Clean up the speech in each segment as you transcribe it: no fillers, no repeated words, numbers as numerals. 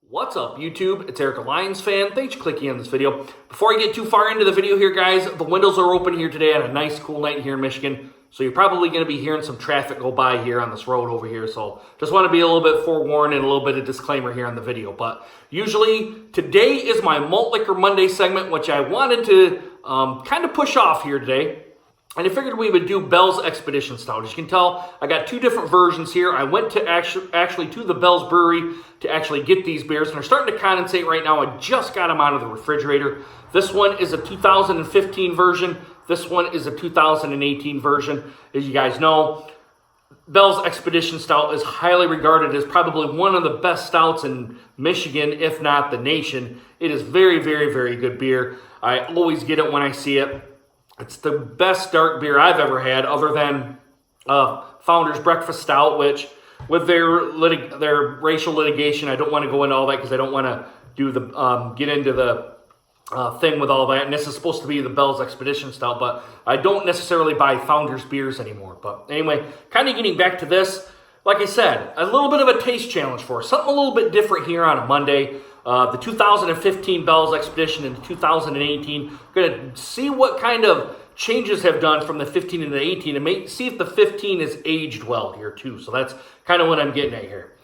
What's up, YouTube? It's Eric, a Lions fan. Thanks for clicking on this video. Before I get too far into the video here, guys, the windows are open here today on a nice, cool night here in Michigan. So you're probably going to be hearing some traffic go by here on this road over here. So just want to be a little bit forewarned and a little bit of disclaimer here on the video. But usually today is my Malt Liquor Monday segment, which I wanted to kind of push off here today. And I figured we would do Bell's Expedition Stout. As you can tell, I got two different versions here. I went to actually to the Bell's Brewery to actually get these beers, and they're starting to condensate right now. I just got them out of the refrigerator. This one is a 2015 version. This one is a 2018 version. As you guys know, Bell's Expedition Stout is highly regarded as probably one of the best stouts in Michigan, if not the nation. It is very, very, very good beer. I always get it when I see it. It's the best dark beer I've ever had, other than Founder's Breakfast Stout, which with their racial litigation, I don't want to go into all that because I don't want to do the get into the thing with all that. And this is supposed to be the Bell's Expedition Stout, but I don't necessarily buy Founder's beers anymore. But anyway, kind of getting back to this, like I said, a little bit of a taste challenge for us. Something a little bit different here on a Monday. The 2015 Bell's Expedition and the 2018. We're going to see what kind of changes have done from the 15 and the 18 and see if the 15 is aged well here too. So that's kind of what I'm getting at here.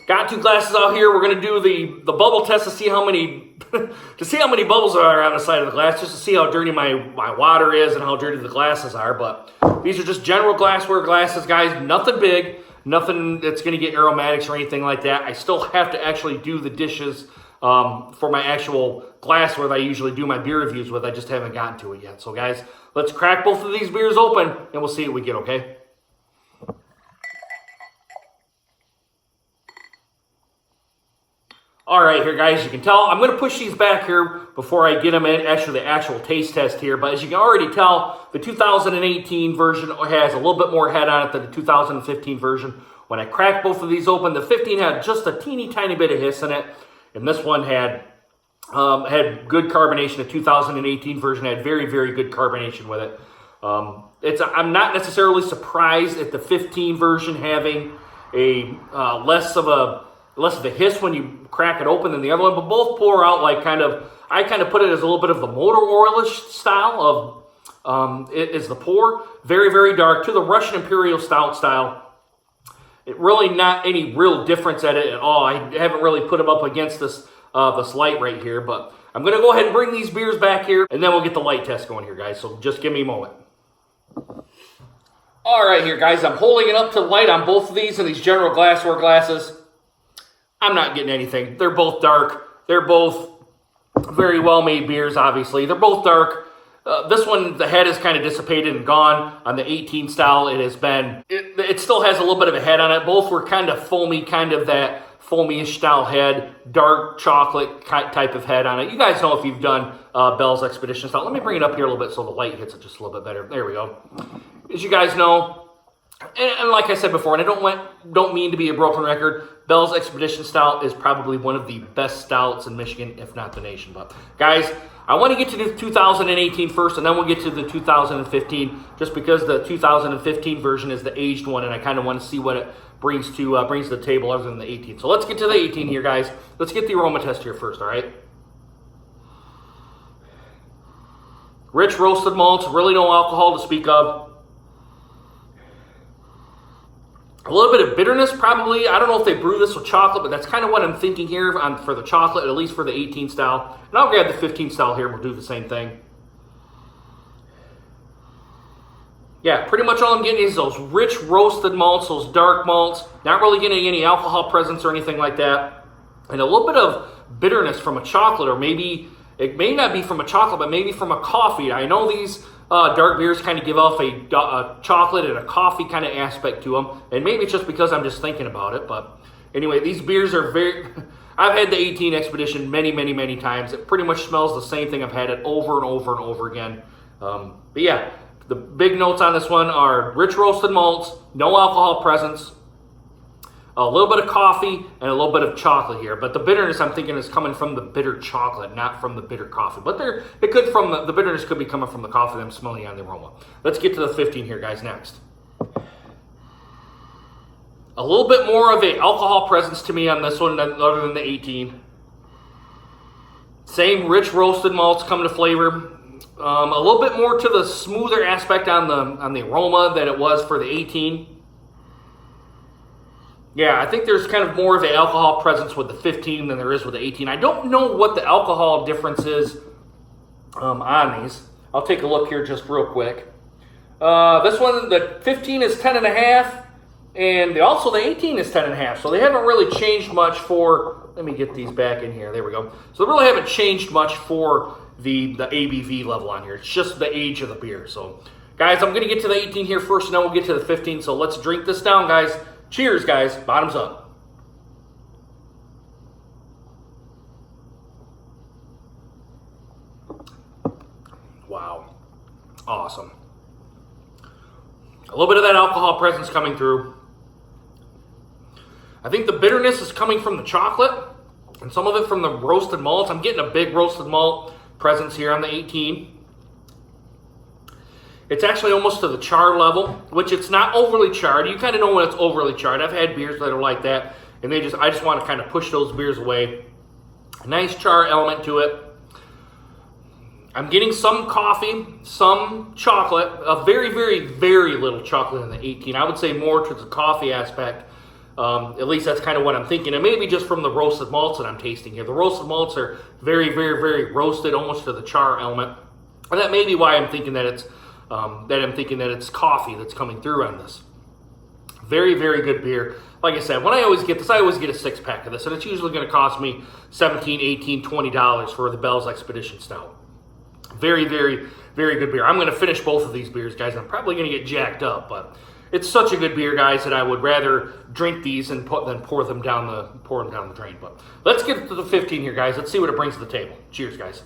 Got two glasses out here. We're going to do the bubble test to see how many bubbles are on the side of the glass, just to see how dirty my water is and how dirty the glasses are. But these are just general glassware glasses, guys. Nothing big, nothing that's going to get aromatics or anything like that. I still have to actually do the dishes for my actual glassware that I usually do my beer reviews with. I just haven't gotten to it yet. So guys, let's crack both of these beers open and we'll see what we get, okay? All right, here guys, you can tell I'm going to push these back here before I get them in the actual taste test here. But as you can already tell, the 2018 version has a little bit more head on it than the 2015 version. When I cracked both of these open, the 15 had just a teeny tiny bit of hiss in it. And this one had good carbonation. The 2018 version had very, very good carbonation with it. I'm not necessarily surprised at the 15 version having a less of a hiss when you crack it open than the other one, but both pour out like I kind of put it as a little bit of the motor oil-ish style of it is the pour. Very, very dark to the Russian Imperial Stout style. It really not any real difference at it at all. I haven't really put them up against this light right here, but I'm going to go ahead and bring these beers back here, and then we'll get the light test going here, guys. So just give me a moment. All right, here, guys. I'm holding it up to light on both of these and these general glassware glasses. I'm not getting anything. They're both dark. They're both very well-made beers, obviously. They're both dark. This one, the head is kind of dissipated and gone. On the 18 style, it still has a little bit of a head on it. Both were kind of foamy, kind of that foamy-ish style head, dark chocolate type of head on it. You guys know if you've done Bell's Expedition Stout. Let me bring it up here a little bit so the light hits it just a little bit better. There we go. As you guys know, and like I said before, and I don't mean to be a broken record, Bell's Expedition Stout is probably one of the best stouts in Michigan, if not the nation. But guys, I want to get to the 2018 first, and then we'll get to the 2015, just because the 2015 version is the aged one, and I kind of want to see what it brings to the table other than the 18. So let's get to the 18 here, guys. Let's get the aroma test here first, all right? Rich roasted malts, really no alcohol to speak of. A little bit of bitterness, probably. I don't know if they brew this with chocolate, but that's kind of what I'm thinking here for the chocolate, at least for the 18 style. And I'll grab the 15 style here and we'll do the same thing. Yeah, pretty much all I'm getting is those rich roasted malts, those dark malts. Not really getting any alcohol presence or anything like that. And a little bit of bitterness from a chocolate, or maybe, it may not be from a chocolate, but maybe from a coffee. I know these dark beers kind of give off a chocolate and a coffee kind of aspect to them. And maybe it's just because I'm just thinking about it. But anyway, these beers are very... I've had the 18 Expedition many, many, many times. It pretty much smells the same thing. I've had it over and over and over again. But yeah, the big notes on this one are rich roasted malts, no alcohol presence, a little bit of coffee, and a little bit of chocolate here. But the bitterness, I'm thinking, is coming from the bitter chocolate, not from the bitter coffee. But the bitterness could be coming from the coffee that I'm smelling on the aroma. Let's get to the 15 here, guys, next. A little bit more of a alcohol presence to me on this one other than the 18. Same rich roasted malts come to flavor. A little bit more to the smoother aspect on the aroma than it was for the 18. Yeah, I think there's kind of more of the alcohol presence with the 15 than there is with the 18. I don't know what the alcohol difference is on these. I'll take a look here just real quick. This one, the 15 is 10.5, and also the 18 is 10.5. So they haven't really changed much for, let me get these back in here. There we go. So they really haven't changed much for the ABV level on here. It's just the age of the beer. So guys, I'm going to get to the 18 here first, and then we'll get to the 15. So let's drink this down, guys. Cheers, guys. Bottoms up. Wow. Awesome. A little bit of that alcohol presence coming through. I think the bitterness is coming from the chocolate and some of it from the roasted malts. I'm getting a big roasted malt presence here on the 18. It's actually almost to the char level, which it's not overly charred. You kind of know when it's overly charred. I've had beers that are like that, and I just want to kind of push those beers away. A nice char element to it. I'm getting some coffee, some chocolate, a very, very, very little chocolate in the 18. I would say more to the coffee aspect. At least that's kind of what I'm thinking. And maybe just from the roasted malts that I'm tasting here. The roasted malts are very, very, very roasted, almost to the char element. And that may be why I'm thinking that it's coffee that's coming through on this. Very, very good beer. Like I said, when I always get this, I always get a 6-pack of this, and it's usually going to cost me $17, $18, $20 for the Bell's Expedition Stout. Very, very, very good beer. I'm going to finish both of these beers, guys. I'm probably going to get jacked up, but it's such a good beer, guys, that I would rather drink these than pour them down the drain. But let's get to the 15 here, guys. Let's see what it brings to the table. Cheers, guys.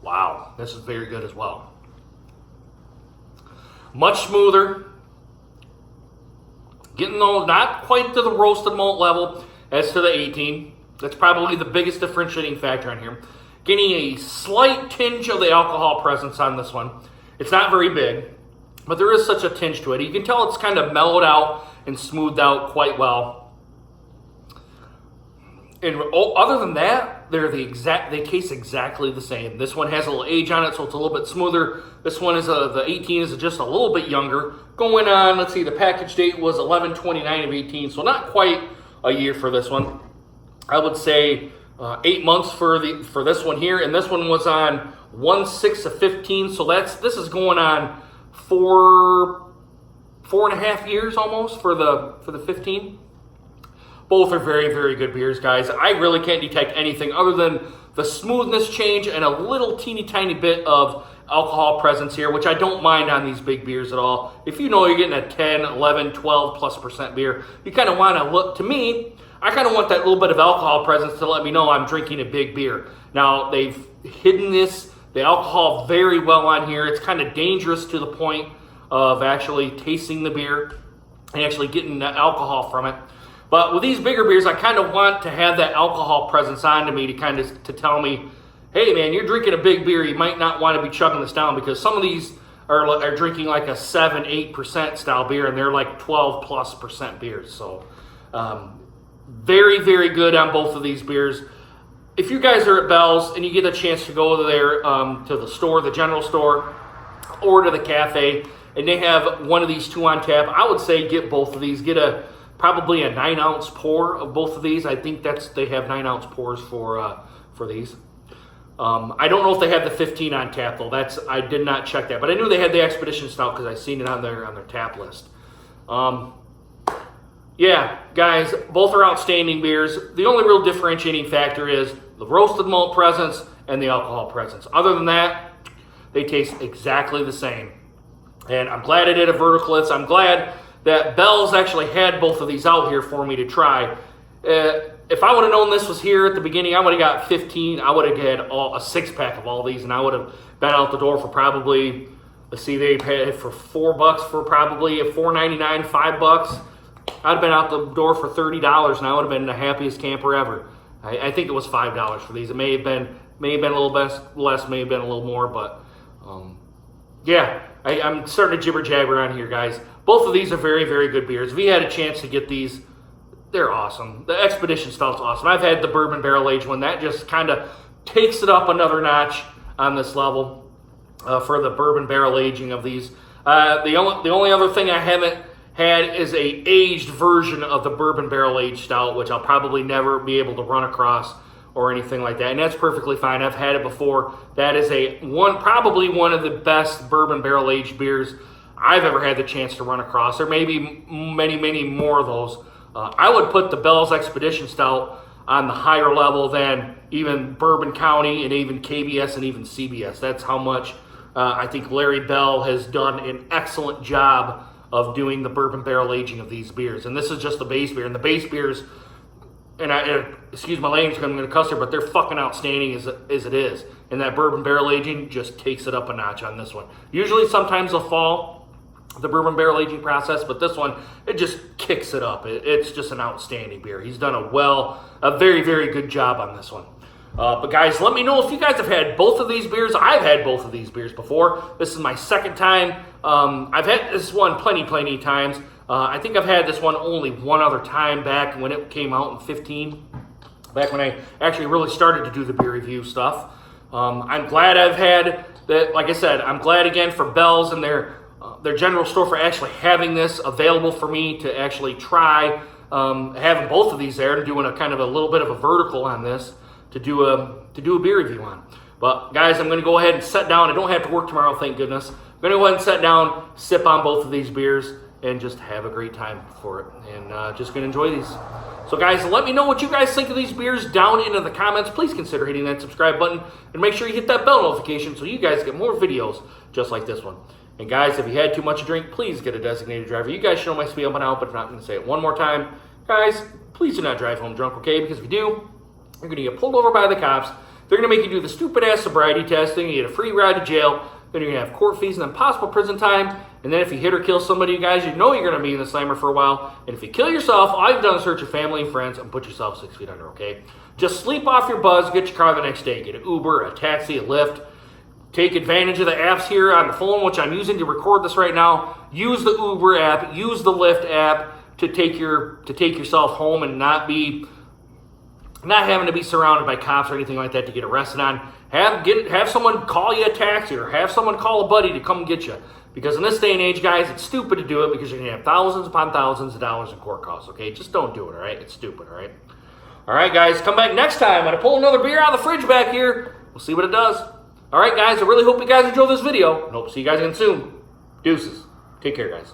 Wow, this is very good as well. Much smoother. Getting those not quite to the roasted malt level as to the 18. That's probably the biggest differentiating factor on here. Getting a slight tinge of the alcohol presence on this one. It's not very big, but there is such a tinge to it. You can tell it's kind of mellowed out and smoothed out quite well. And other than that, they taste exactly the same. This one has a little age on it, so it's a little bit smoother. This one is the 18 is just a little bit younger. Going on, let's see, the package date was 11/29 of 18, so not quite a year for this one. I would say 8 months for this one here, and this one was on 1/6 of 15, so this is going on 4.5 years almost for the 15. Both are very, very good beers, guys. I really can't detect anything other than the smoothness change and a little teeny tiny bit of alcohol presence here, which I don't mind on these big beers at all. If you know you're getting a 10, 11, 12+% beer, you kind of want to look, to me, I kind of want that little bit of alcohol presence to let me know I'm drinking a big beer. Now, they've hidden the alcohol very well on here. It's kind of dangerous to the point of actually tasting the beer and actually getting the alcohol from it. But with these bigger beers, I kind of want to have that alcohol presence on to me to tell me, hey man, you're drinking a big beer. You might not want to be chugging this down, because some of these are drinking like a 7-8% style beer, and they're like 12+% beers. So very, very good on both of these beers. If you guys are at Bell's and you get a chance to go there to the store, the general store, or to the cafe, and they have one of these two on tap, I would say get both of these. Get probably a 9-ounce pour of both of these. I think they have 9-ounce pours for these. I don't know if they have the 15 on tap though. I did not check that, but I knew they had the Expedition Stout because I seen it on their tap list. Yeah, guys, both are outstanding beers. The only real differentiating factor is the roasted malt presence and the alcohol presence. Other than that, they taste exactly the same. And I'm glad I did a vertical list. I'm glad that Bell's actually had both of these out here for me to try. If I would have known this was here at the beginning, I would have got 15. I would have had a 6-pack of all these, and I would have been out the door for probably, let's see, they paid for $4 for probably a $4.99, $5. I'd have been out the door for $30, and I would have been the happiest camper ever. I think it was $5 for these. It may have been a little less, may have been a little more, but yeah. I'm starting to jibber jabber on here, guys. Both of these are very, very good beers. If you had a chance to get these, they're awesome. The Expedition Stout's awesome. I've had the bourbon barrel aged one. That just kind of takes it up another notch on this level for the bourbon barrel aging of these. The only other thing I haven't had is a aged version of the bourbon barrel aged stout, which I'll probably never be able to run across or anything like that, and that's perfectly fine. I've had it before. That is probably one of the best bourbon barrel aged beers I've ever had the chance to run across. There may be many, many more of those. I would put the Bell's Expedition Stout on the higher level than even Bourbon County and even KBS and even CBS. That's how much I think Larry Bell has done an excellent job of doing the bourbon barrel aging of these beers. And this is just the base beer. And the base beers, excuse my language, I'm going to cuss here, but they're fucking outstanding as it is. And that bourbon barrel aging just takes it up a notch on this one. Usually sometimes they'll fall, the bourbon barrel aging process, but this one, it just kicks it up. It's just an outstanding beer. He's done a very, very good job on this one. But guys, let me know if you guys have had both of these beers. I've had both of these beers before. This is my second time. I've had this one plenty times. I think I've had this one only one other time back when it came out in 15. Back when I actually really started to do the beer review stuff. I'm glad I've had that. Like I said, I'm glad again for Bell's and their general store for actually having this available for me to actually try. Having both of these there and doing a kind of a little bit of a vertical on this to do a beer review on. But guys, I'm going to go ahead and sit down. I don't have to work tomorrow, thank goodness. I'm going to go ahead and sit down, sip on both of these beers, and just have a great time for it. And just going to enjoy these. So guys, let me know what you guys think of these beers down into the comments. Please consider hitting that subscribe button and make sure you hit that bell notification so you guys get more videos just like this one. And guys, if you had too much to drink, please get a designated driver. You guys should know my spiel by now, but I'm not going to say it one more time. Guys, please do not drive home drunk, okay? Because if you do, you're going to get pulled over by the cops. They're going to make you do the stupid-ass sobriety test. Then you get a free ride to jail. Then you're going to have court fees and then possible prison time. And then if you hit or kill somebody, you guys, you know you're going to be in the slammer for a while. And if you kill yourself, all you've done is hurt your family and friends and put yourself 6 feet under, okay? Just sleep off your buzz, get your car the next day. Get an Uber, a taxi, a Lyft. Take advantage of the apps here on the phone, which I'm using to record this right now. Use the Uber app, use the Lyft app to take yourself home and not having to be surrounded by cops or anything like that to get arrested on. Have someone call you a taxi or have someone call a buddy to come get you. Because in this day and age, guys, it's stupid to do it because you're going to have thousands upon thousands of dollars in court costs, okay? Just don't do it, all right? It's stupid, all right? All right, guys, come back next time. I'm going to pull another beer out of the fridge back here. We'll see what it does. All right, guys, I really hope you guys enjoyed this video. And hope to see you guys again soon. Deuces. Take care, guys.